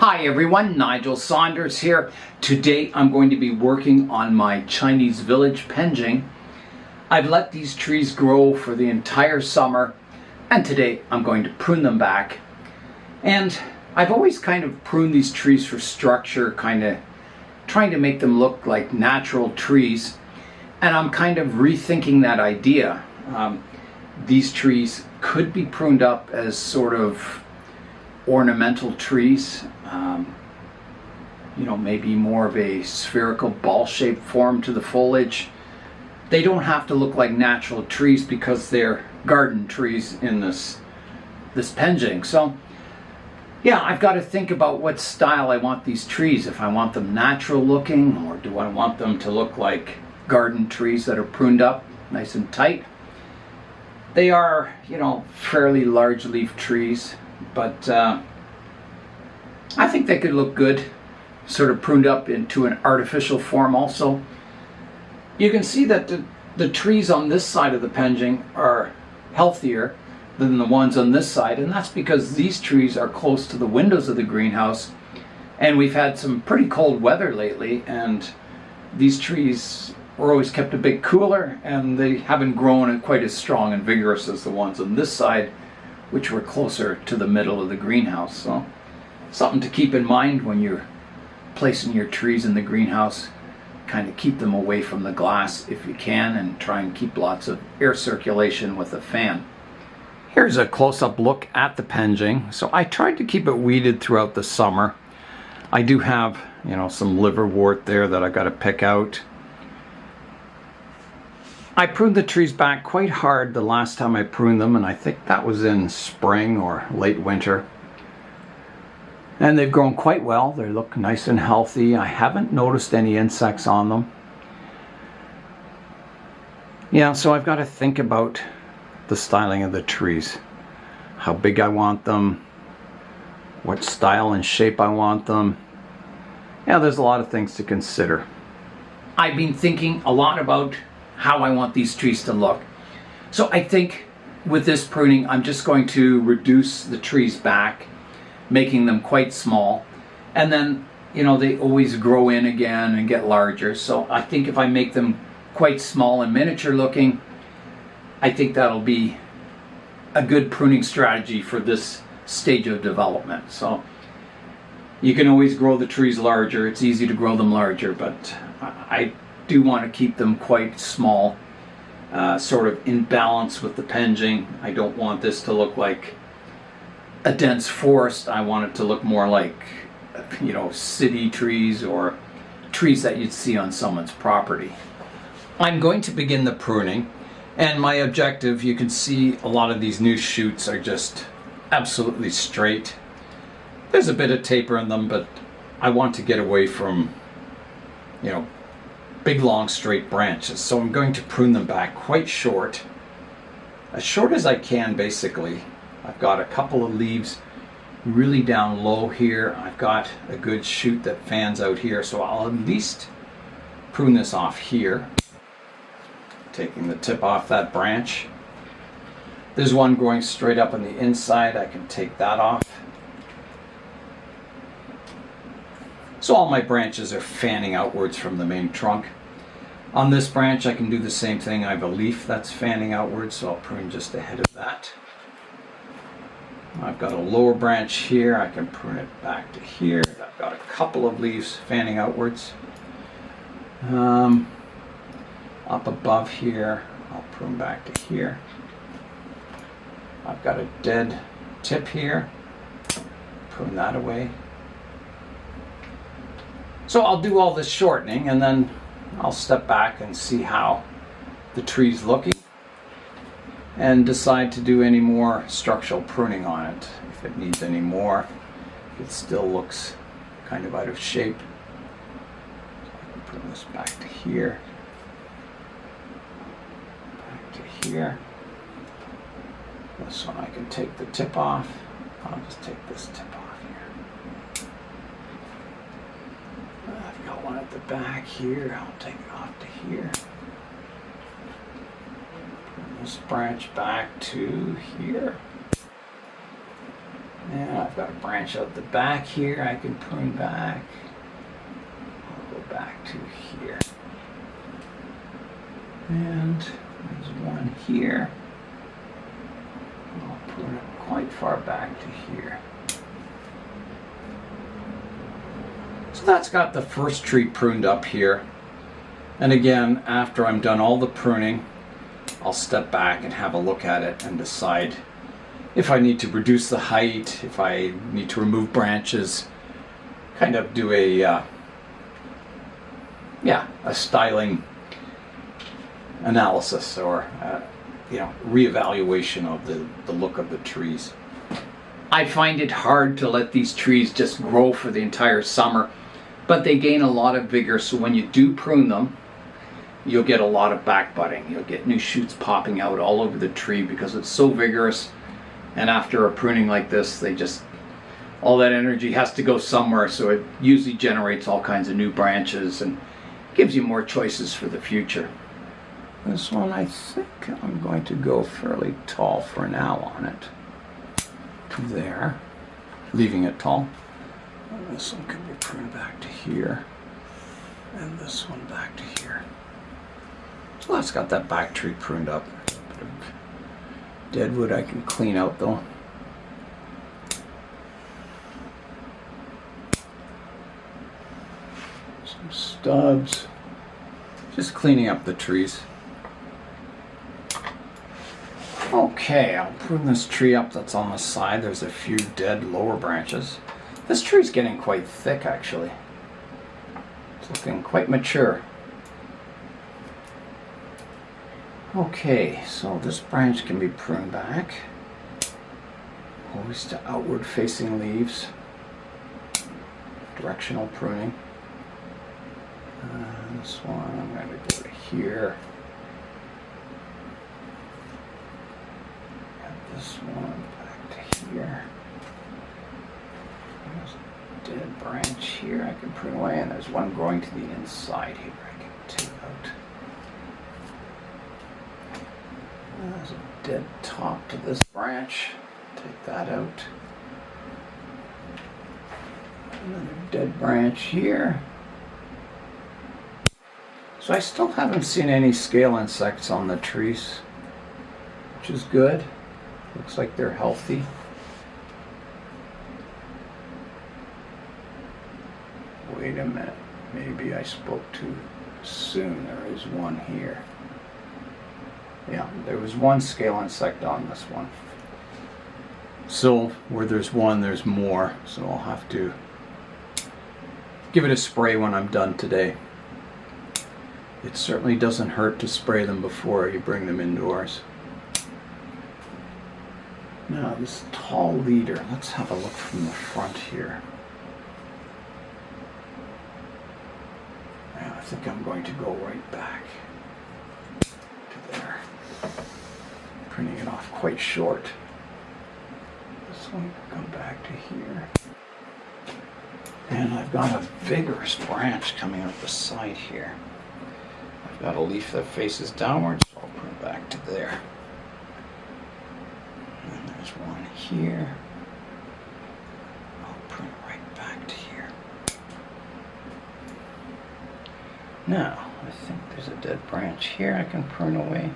Hi everyone, Nigel Saunders here. Today I'm going to be working on my Chinese village Penjing. I've let these trees grow for the entire summer and today I'm going to prune them back. And I've always kind of pruned these trees for structure, kind of trying to make them look like natural trees. And I'm kind of rethinking that idea. These trees could be pruned up as sort of ornamental trees, maybe more of a spherical ball-shaped form to the foliage. They don't have to look like natural trees because they're garden trees in this Penjing. So yeah, I've got to think about what style I want these trees. If I want them natural looking, or do I want them to look like garden trees that are pruned up nice and tight. They are, fairly large leaf trees, but I think they could look good, sort of pruned up into an artificial form also. You can see that the trees on this side of the Penjing are healthier than the ones on this side, and that's because these trees are close to the windows of the greenhouse, and we've had some pretty cold weather lately, and these trees were always kept a bit cooler, and they haven't grown quite as strong and vigorous as the ones on this side, which were closer to the middle of the greenhouse. So something to keep in mind when you're placing your trees in the greenhouse. Kind of keep them away from the glass if you can, and try and keep lots of air circulation with a fan. Here's a close-up look at the Penjing. So I tried to keep it weeded throughout the summer. I do have, some liverwort there that I've got to pick out. I pruned the trees back quite hard the last time I pruned them, and I think that was in spring or late winter. And they've grown quite well. They look nice and healthy. I haven't noticed any insects on them. Yeah, so I've got to think about the styling of the trees. How big I want them, what style and shape I want them. Yeah, there's a lot of things to consider. I've been thinking a lot about how I want these trees to look. So I think with this pruning, I'm just going to reduce the trees back, making them quite small. And then, they always grow in again and get larger. So I think if I make them quite small and miniature looking, I think that'll be a good pruning strategy for this stage of development. So you can always grow the trees larger. It's easy to grow them larger, but I do want to keep them quite small, sort of in balance with the Penjing. I don't want this to look like a dense forest. I want it to look more like, city trees or trees that you'd see on someone's property. I'm going to begin the pruning, and my objective, you can see a lot of these new shoots are just absolutely straight. There's a bit of taper in them, but I want to get away from, big long straight branches. So I'm going to prune them back quite short, as short as I can basically. I've got a couple of leaves really down low here. I've got a good shoot that fans out here, so I'll at least prune this off here, taking the tip off that branch. There's one going straight up on the inside. I can take that off. So all my branches are fanning outwards from the main trunk. On this branch I can do the same thing. I have a leaf that's fanning outwards, so I'll prune just ahead of that. I've got a lower branch here. I can prune it back to here. I've got a couple of leaves fanning outwards. Up above here, I'll prune back to here. I've got a dead tip here. Prune that away. So I'll do all this shortening, and then I'll step back and see how the tree's looking and decide to do any more structural pruning on it. If it needs any more, if it still looks kind of out of shape. I can prune this back to here, back to here. This one I can take the tip off. I'll just take this tip off here. I've got one at the back here. I'll take it off to here. This branch back to here. Yeah, I've got a branch out the back here I can prune back. I'll go back to here. And there's one here. I'll prune it quite far back to here. So that's got the first tree pruned up here. And again, after I'm done all the pruning, I'll step back and have a look at it and decide if I need to reduce the height, if I need to remove branches, kind of do a styling analysis or reevaluation of the look of the trees. I find it hard to let these trees just grow for the entire summer, but they gain a lot of vigor, so when you do prune them, you'll get a lot of back budding. You'll get new shoots popping out all over the tree because it's so vigorous. And after a pruning like this, all that energy has to go somewhere, so it usually generates all kinds of new branches and gives you more choices for the future. This one, I think I'm going to go fairly tall for now on it. To there, leaving it tall. And this one can be pruned back to here. And this one back to here. So that's got that back tree pruned up. A bit of dead wood I can clean out though. Some stubs. Just cleaning up the trees. Okay, I'll prune this tree up that's on the side. There's a few dead lower branches. This tree's getting quite thick actually. It's looking quite mature. Okay, so this branch can be pruned back. Always to outward facing leaves. Directional pruning. This one I'm going to go to here. And this one back to here. There's a dead branch here I can prune away, and there's one growing to the inside here I can take out. There's a dead top to this branch. Take that out. Another dead branch here. So I still haven't seen any scale insects on the trees, which is good. Looks like they're healthy. Wait a minute. Maybe I spoke too soon. There is one here. Yeah, there was one scale insect on this one. So where there's one, there's more. So I'll have to give it a spray when I'm done today. It certainly doesn't hurt to spray them before you bring them indoors. Now this tall leader, let's have a look from the front here. Now, I think I'm going to go right back to there. Printing it off quite short. This one can come back to here. And I've got a vigorous branch coming out the side here. I've got a leaf that faces downwards, so I'll put it back to there. And there's one here. I'll prune it right back to here. Now, I think there's a dead branch here I can prune away.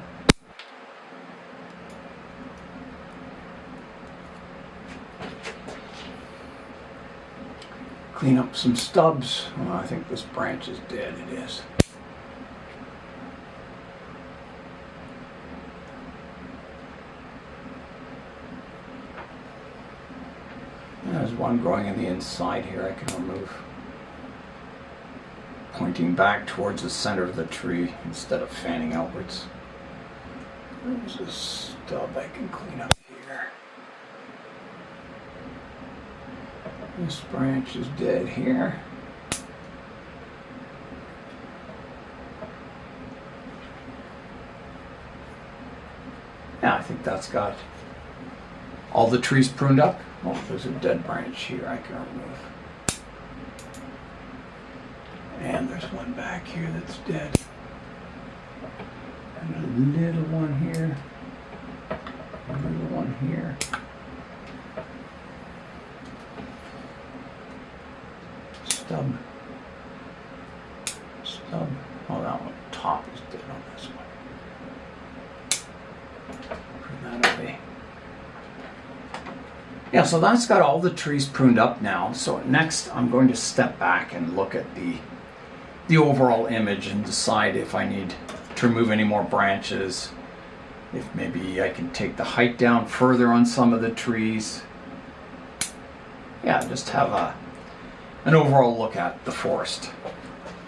Clean up some stubs. Well, I think this branch is dead. It is. There's one growing in the inside here I can remove. Pointing back towards the center of the tree instead of fanning outwards. There's a stub I can clean up here. This branch is dead here. Yeah, I think that's got all the trees pruned up. Oh, there's a dead branch here I can remove. And there's one back here that's dead. And a little one here. A little one here. stub. Oh, that one top is dead on this one. Prune that away. Yeah, so that's got all the trees pruned up now. So next I'm going to step back and look at the overall image and decide if I need to remove any more branches, if maybe I can take the height down further on some of the trees. Yeah, just have an overall look at the forest.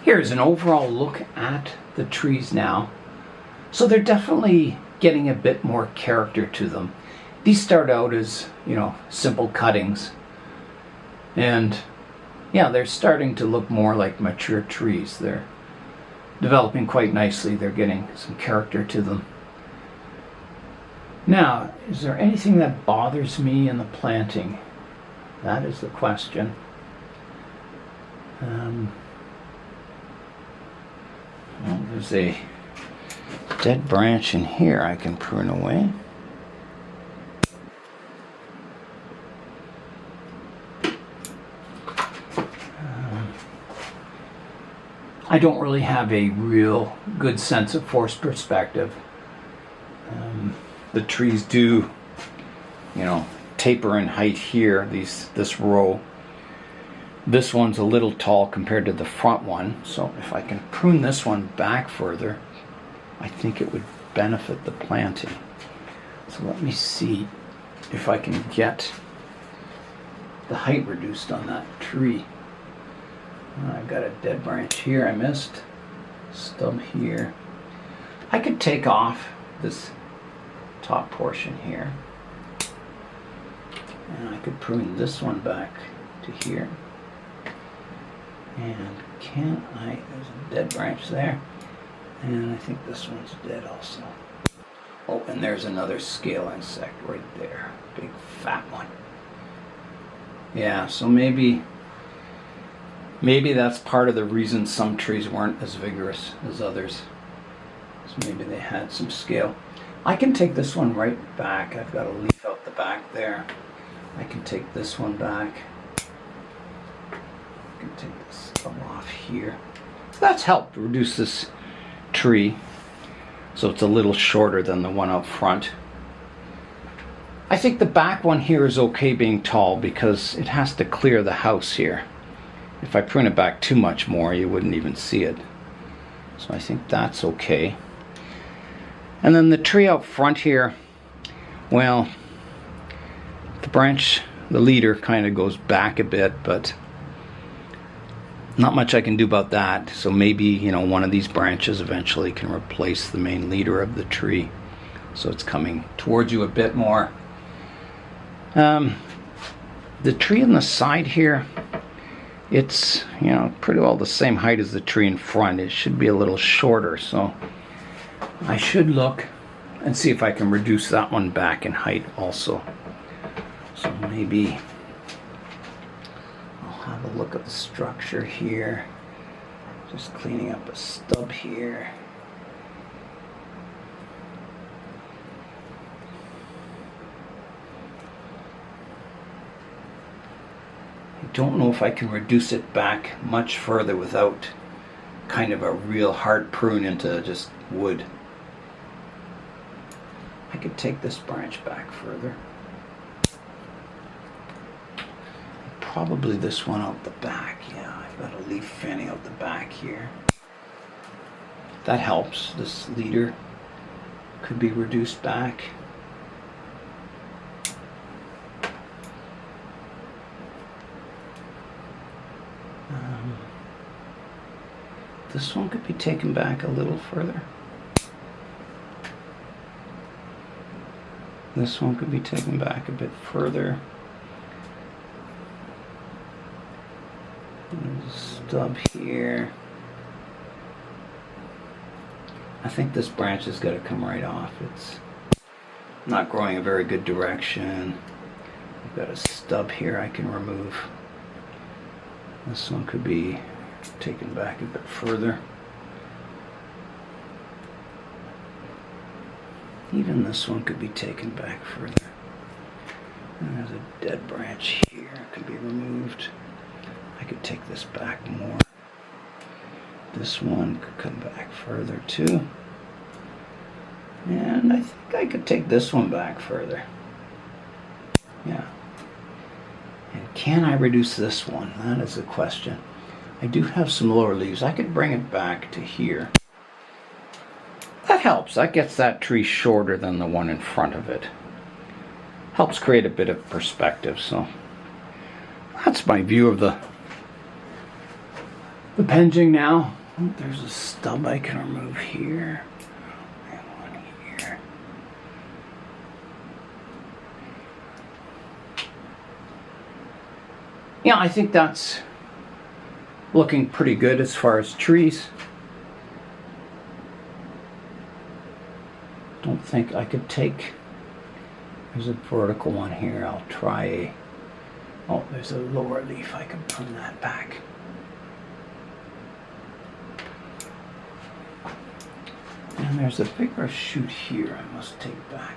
Here's an overall look at the trees now. So they're definitely getting a bit more character to them. These start out as, simple cuttings. And yeah, they're starting to look more like mature trees. They're developing quite nicely. They're getting some character to them. Now, is there anything that bothers me in the planting? That is the question. Well, there's a dead branch in here I can prune away. I don't really have a real good sense of forest perspective. The trees do, taper in height here, this row. This one's a little tall compared to the front one, so if I can prune this one back further, I think it would benefit the planting. So let me see if I can get the height reduced on that tree. I've got a dead branch here I missed, stub here. I could take off this top portion here, and I could prune this one back to here. And can I, there's a dead branch there, and I think this one's dead also. Oh, and there's another scale insect right there, big fat one. Yeah, so maybe that's part of the reason some trees weren't as vigorous as others. So maybe they had some scale. I can take this one right back. I've got a leaf out the back there. I can take this one back. I can take this stub off here. So that's helped reduce this tree, so it's a little shorter than the one up front. I think the back one here is okay being tall because it has to clear the house here. If I prune it back too much more, you wouldn't even see it. So I think that's okay. And then the tree out front here, well, the branch, the leader kind of goes back a bit, but not much I can do about that. So maybe, one of these branches eventually can replace the main leader of the tree. So it's coming towards you a bit more. The tree on the side here, it's, pretty well the same height as the tree in front. It should be a little shorter, so I should look and see if I can reduce that one back in height also. So maybe I'll have a look at the structure here. Just cleaning up a stub here. I don't know if I can reduce it back much further without kind of a real hard prune into just wood. I could take this branch back further. Probably this one out the back. Yeah, I've got a leaf fanning out the back here. That helps. This leader could be reduced back. This one could be taken back a little further. This one could be taken back a bit further. There's a stub here. I think this branch has got to come right off. It's not growing a very good direction. I've got a stub here I can remove. This one could be taken back a bit further. Even this one could be taken back further. And there's a dead branch here, it could be removed. I could take this back more. This one could come back further too. And I think I could take this one back further. Yeah. And can I reduce this one? That is the question. I do have some lower leaves. I could bring it back to here. That helps. That gets that tree shorter than the one in front of it. Helps create a bit of perspective. So that's my view of the Penjing now. Oh, there's a stub I can remove here. And one here. Yeah, I think that's looking pretty good as far as trees. Don't think I could take, there's a vertical one here. I'll try a, oh, there's a lower leaf. I can prune that back. And there's a bigger shoot here I must take back.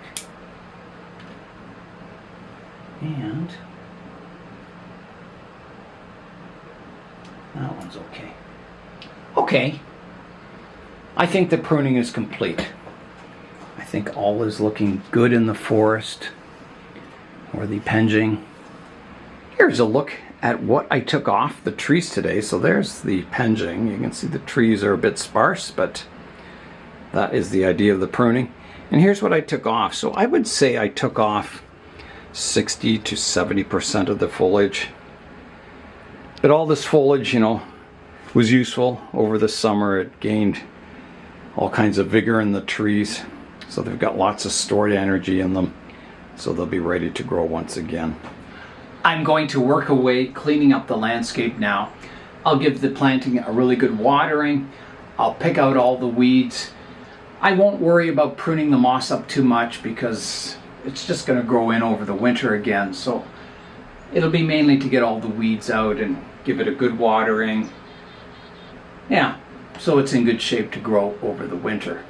And that one's okay. Okay. I think the pruning is complete. I think all is looking good in the forest or the Penjing. Here's a look at what I took off the trees today. So there's the Penjing. You can see the trees are a bit sparse, but that is the idea of the pruning. And here's what I took off. So I would say I took off 60 to 70% of the foliage. But all this foliage, you know, was useful over the summer. It gained all kinds of vigor in the trees. So they've got lots of stored energy in them. So they'll be ready to grow once again. I'm going to work away cleaning up the landscape now. I'll give the planting a really good watering. I'll pick out all the weeds. I won't worry about pruning the moss up too much because it's just going to grow in over the winter again. So it'll be mainly to get all the weeds out and give it a good watering. Yeah, so it's in good shape to grow over the winter.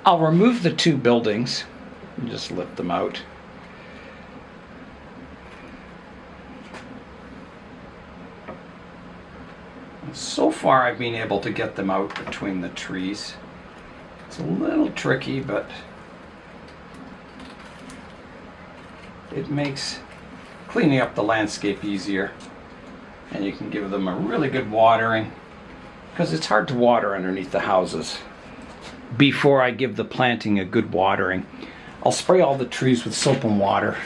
I'll remove the two buildings and just lift them out. So far I've been able to get them out between the trees. It's a little tricky, but it makes cleaning up the landscape easier. And you can give them a really good watering because it's hard to water underneath the houses. Before I give the planting a good watering, I'll spray all the trees with soap and water.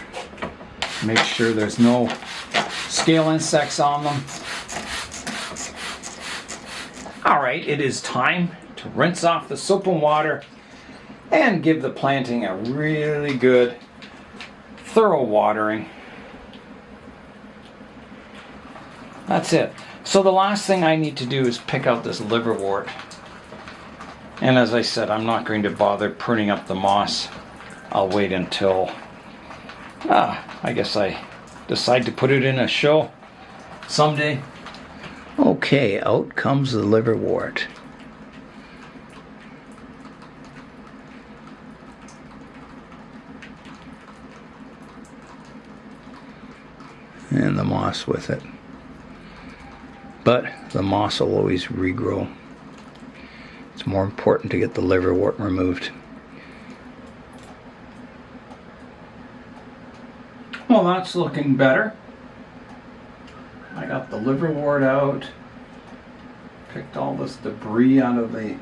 Make sure there's no scale insects on them. All right, it is time to rinse off the soap and water and give the planting a really good, thorough watering. That's it. So the last thing I need to do is pick out this liverwort. And as I said, I'm not going to bother pruning up the moss. I'll wait until, I guess I decide to put it in a show someday. Okay, out comes the liverwort. And the moss with it. But the moss will always regrow. It's more important to get the liverwort removed. Well, that's looking better. I got the liverwort out. Picked all this debris out of the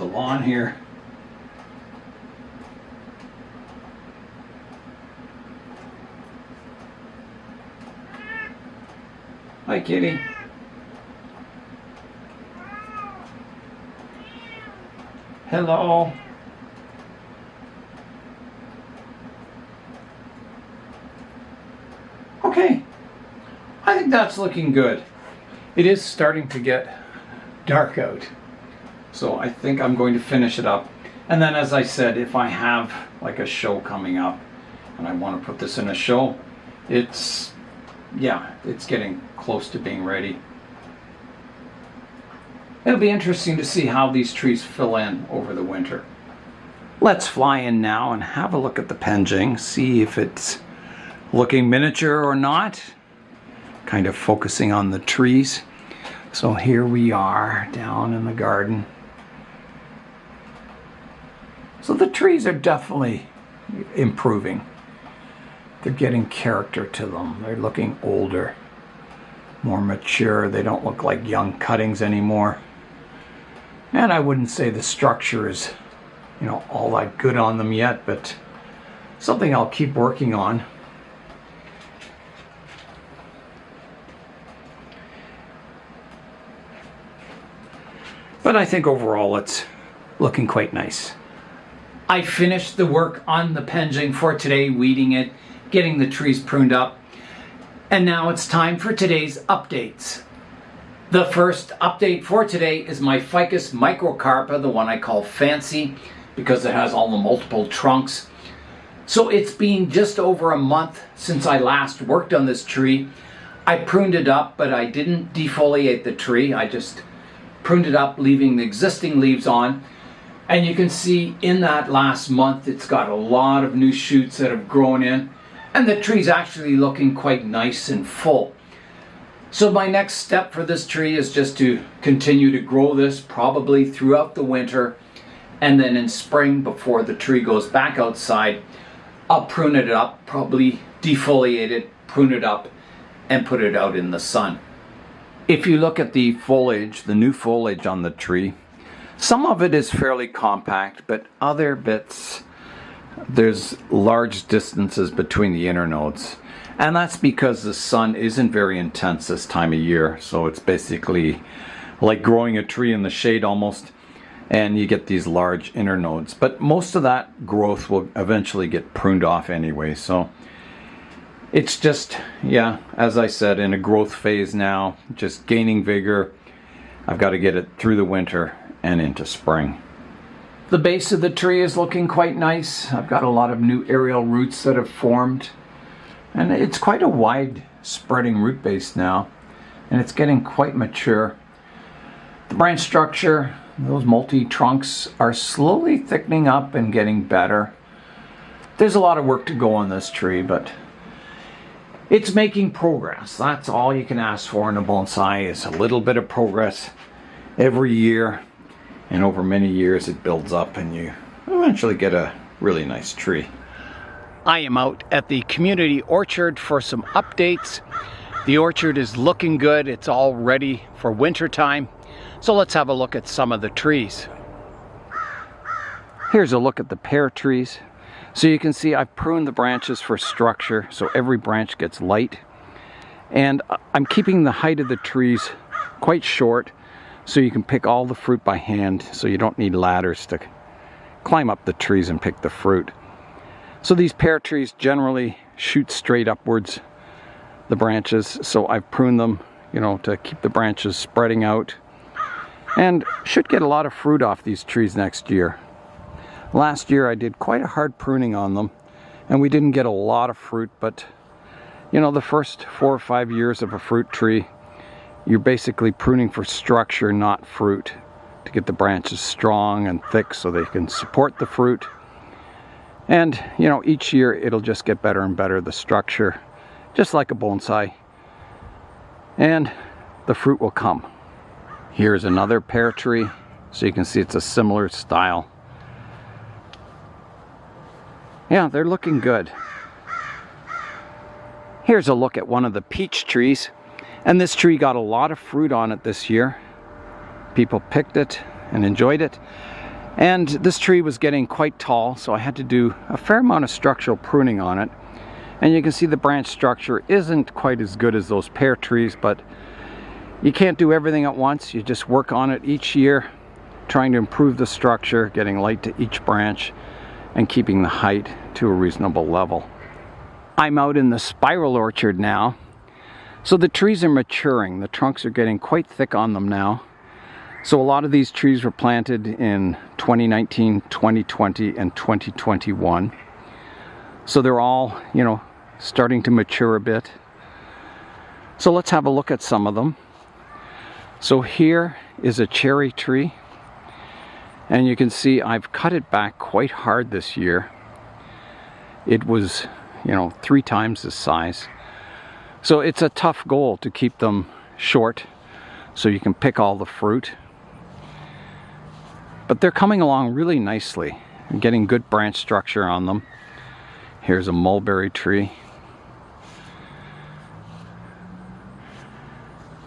lawn here. Hi, kitty. Hello. Okay. I think that's looking good. It is starting to get dark out. So I think I'm going to finish it up. And then, as I said, if I have like a show coming up and I want to put this in a show, it's getting close to being ready. It'll be interesting to see how these trees fill in over the winter. Let's fly in now and have a look at the Penjing, see if it's looking miniature or not. kind of focusing on the trees. So here we are down in the garden. So the trees are definitely improving. They're getting character to them. They're looking older, more mature. They don't look like young cuttings anymore. And I wouldn't say the structure is, all that good on them yet, but something I'll keep working on. But I think overall it's looking quite nice. I finished the work on the Penjing for today, weeding it, getting the trees pruned up. And now it's time for today's updates. The first update for today is my Ficus microcarpa, the one I call Fancy, because it has all the multiple trunks. So it's been just over a month since I last worked on this tree. I pruned it up, but I didn't defoliate the tree. I just pruned it up, leaving the existing leaves on. And you can see in that last month, it's got a lot of new shoots that have grown in. And the tree's actually looking quite nice and full. So my next step for this tree is just to continue to grow this probably throughout the winter. And then in spring, before the tree goes back outside, I'll prune it up, probably defoliate it, prune it up, and put it out in the sun. If you look at the foliage, the new foliage on the tree, some of it is fairly compact, but other bits, there's large distances between the internodes. And that's because the sun isn't very intense this time of year. So it's basically like growing a tree in the shade almost. And you get these large internodes. But most of that growth will eventually get pruned off anyway. So it's just, as I said, in a growth phase now, just gaining vigor. I've got to get it through the winter and into spring. The base of the tree is looking quite nice. I've got a lot of new aerial roots that have formed. And it's quite a wide spreading root base now. And it's getting quite mature. The branch structure, those multi-trunks are slowly thickening up and getting better. There's a lot of work to go on this tree, but it's making progress. That's all you can ask for in a bonsai, is a little bit of progress every year. And over many years it builds up and you eventually get a really nice tree. I am out at the community orchard for some updates. The orchard is looking good. It's all ready for winter time. So let's have a look at some of the trees. Here's a look at the pear trees. So you can see I've pruned the branches for structure, so every branch gets light. And I'm keeping the height of the trees quite short, so you can pick all the fruit by hand, so you don't need ladders to climb up the trees and pick the fruit. So these pear trees generally shoot straight upwards, the branches, so I've pruned them, to keep the branches spreading out. And should get a lot of fruit off these trees next year. Last year I did quite a hard pruning on them, and we didn't get a lot of fruit, but the first 4 or 5 years of a fruit tree, you're basically pruning for structure, not fruit, to get the branches strong and thick so they can support the fruit. And each year it'll just get better and better, the structure, just like a bonsai, and the fruit will come. Here's another pear tree, so you can see it's a similar style. Yeah, they're looking good. Here's a look at one of the peach trees, and this tree got a lot of fruit on it this year. People picked it and enjoyed it. And this tree was getting quite tall, so I had to do a fair amount of structural pruning on it. And you can see the branch structure isn't quite as good as those pear trees, but you can't do everything at once. You just work on it each year, trying to improve the structure, getting light to each branch, and keeping the height to a reasonable level. I'm out in the spiral orchard now. So the trees are maturing. The trunks are getting quite thick on them now. So a lot of these trees were planted in 2019, 2020, and 2021. So they're all, starting to mature a bit. So let's have a look at some of them. So here is a cherry tree. And you can see I've cut it back quite hard this year. It was, 3 times the size. So it's a tough goal to keep them short so you can pick all the fruit. But they're coming along really nicely. I'm getting good branch structure on them. Here's a mulberry tree.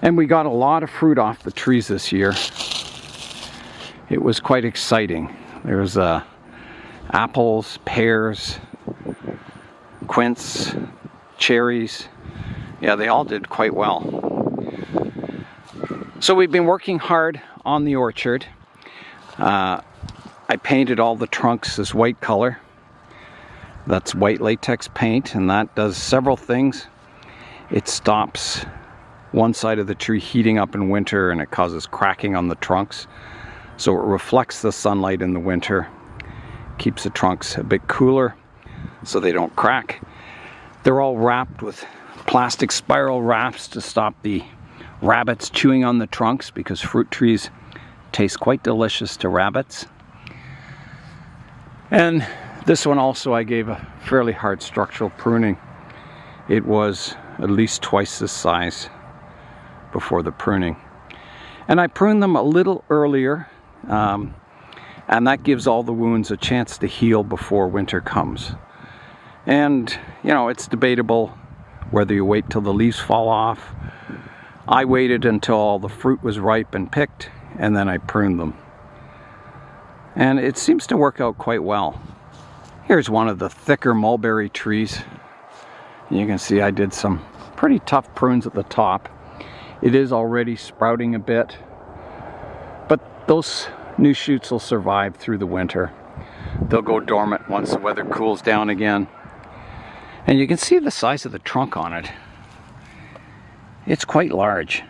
And we got a lot of fruit off the trees this year. It was quite exciting. There's apples, pears, quince, cherries. Yeah, they all did quite well. So we've been working hard on the orchard. I painted all the trunks this white color. That's white latex paint, and that does several things. It stops one side of the tree heating up in winter, and it causes cracking on the trunks. So it reflects the sunlight in the winter, keeps the trunks a bit cooler so they don't crack. They're all wrapped with plastic spiral wraps to stop the rabbits chewing on the trunks, because fruit trees taste quite delicious to rabbits. And this one also I gave a fairly hard structural pruning. It was at least twice this size before the pruning. And I pruned them a little earlier, and that gives all the wounds a chance to heal before winter comes. And, you know, it's debatable whether you wait till the leaves fall off. I waited until all the fruit was ripe and picked, and then I pruned them. And it seems to work out quite well. Here's one of the thicker mulberry trees. You can see I did some pretty tough prunes at the top. It is already sprouting a bit, but those new shoots will survive through the winter. They'll go dormant once the weather cools down again. And you can see the size of the trunk on it. It's quite large.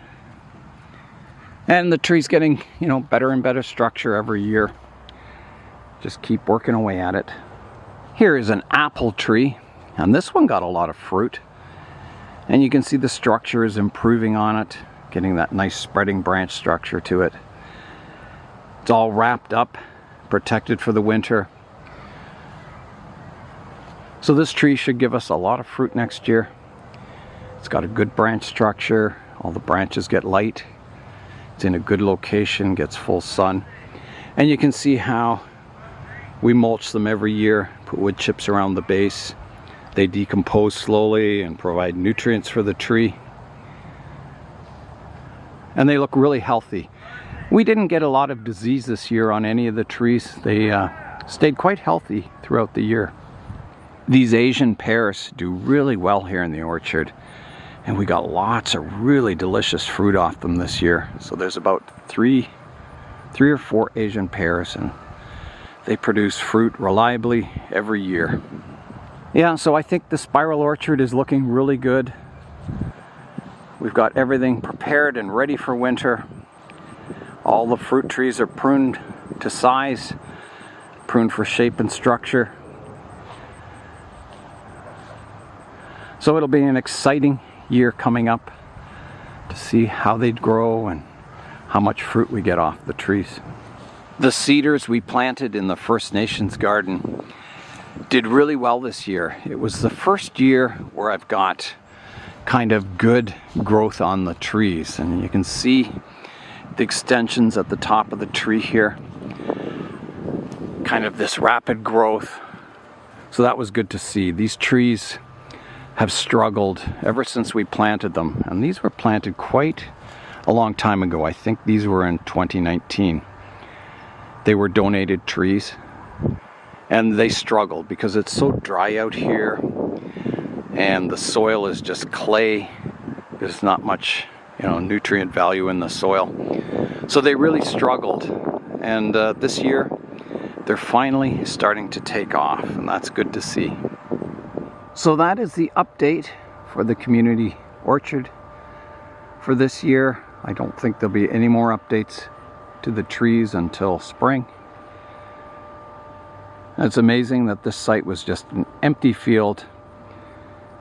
And the tree's getting, you know, better and better structure every year. Just keep working away at it. Here is an apple tree, and this one got a lot of fruit. And you can see the structure is improving on it, getting that nice spreading branch structure to it. It's all wrapped up, protected for the winter. So this tree should give us a lot of fruit next year. It's got a good branch structure. All the branches get light. It's in a good location, gets full sun. And you can see how we mulch them every year, put wood chips around the base. They decompose slowly and provide nutrients for the tree. And they look really healthy. We didn't get a lot of disease this year on any of the trees. They stayed quite healthy throughout the year. These Asian pears do really well here in the orchard. And we got lots of really delicious fruit off them this year. So there's about three or four Asian pears, and they produce fruit reliably every year. Yeah, so I think the spiral orchard is looking really good. We've got everything prepared and ready for winter. All the fruit trees are pruned to size, pruned for shape and structure. So it'll be an exciting year coming up to see how they grow and how much fruit we get off the trees. The cedars we planted in the First Nations garden did really well this year. It was the first year where I've got kind of good growth on the trees, and you can see the extensions at the top of the tree here, kind of this rapid growth. So that was good to see. These trees have struggled ever since we planted them, and these were planted quite a long time ago. I think these were in 2019. They were donated trees, and they struggled because it's so dry out here and the soil is just clay. There's not much, you know, nutrient value in the soil, so they really struggled. And this year they're finally starting to take off, and that's good to see. So that is the update for the community orchard for this year. I don't think there'll be any more updates to the trees until spring. It's amazing that this site was just an empty field,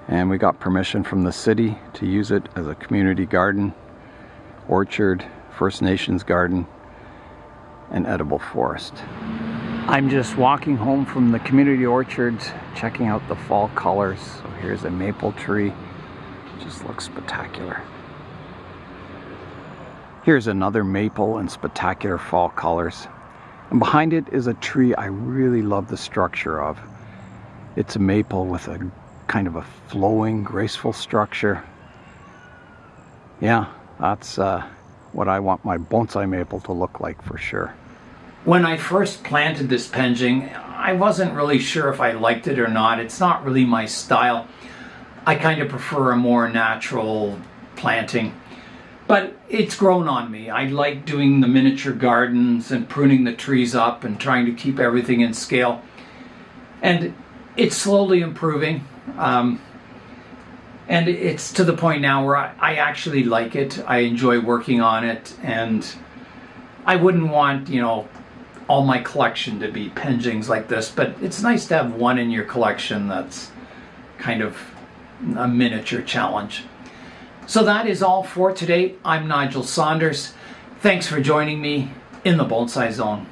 and we got permission from the city to use it as a community garden, orchard, First Nations garden, and edible forest. I'm just walking home from the community orchards, checking out the fall colors. So here's a maple tree, Just looks spectacular. Here's another maple in spectacular fall colors. And behind it is a tree I really love the structure of. It's a maple with a kind of a flowing, graceful structure. Yeah, that's what I want my bonsai maple to look like for sure. When I first planted this Penjing, I wasn't really sure if I liked it or not. It's not really my style. I kind of prefer a more natural planting. But it's grown on me. I like doing the miniature gardens and pruning the trees up and trying to keep everything in scale. And it's slowly improving. And it's to the point now where I actually like it. I enjoy working on it. And I wouldn't want, all my collection to be Penjings like this. But it's nice to have one in your collection that's kind of a miniature challenge. So that is all for today. I'm Nigel Saunders. Thanks for joining me in the Bonsai Zone.